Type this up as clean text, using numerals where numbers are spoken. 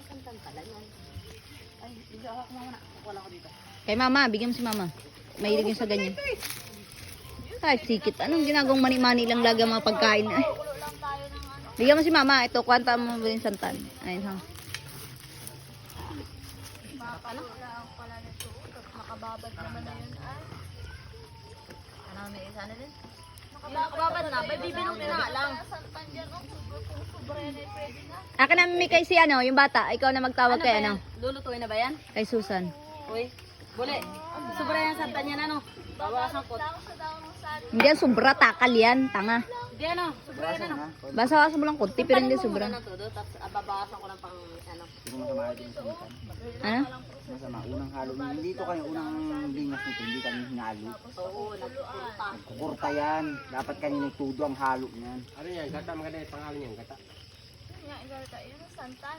Santan pala yan. Ay, hindi ako muna. Wala ko dito. Kay mama, bigyan mo si mama. Mahilig yun sa ganyan. Ay, sikit. Anong ginagawang mani-mani lang lagi ang mga pagkain? Ay. Bigyan mo si mama. Ito, kwanta mo yung santan. Ayun ha. Ano? Makababad naman na yun ay. Ano, may isa na din? Makababad na. May bibilong na nga lang. Akin na may kay si ano, yung bata. Ikaw na magtawag kay ano. Lulutuin na ba yan? Kay Susan. Uy, buli. Sobra yan santan yan ano? Bawasan ko. Hindi yan sobra, takal yan. Tanga. Hindi ano, sobra yan ano? Basta mo lang konti, pero hindi sobra. Tapos babawasan ko lang pang ano. Hindi mo masama din sa ikan. Ano? Masama, unang halo. Dito kayo, unang lingas nito, hindi kami hinalo. Oo, nagkukurta. Kukurta yan. Dapat kanina tudo ang halo niyan. Ano yan? Gata, maganda yung pangalan yan, gata. Yan, gata. Yun ang santan.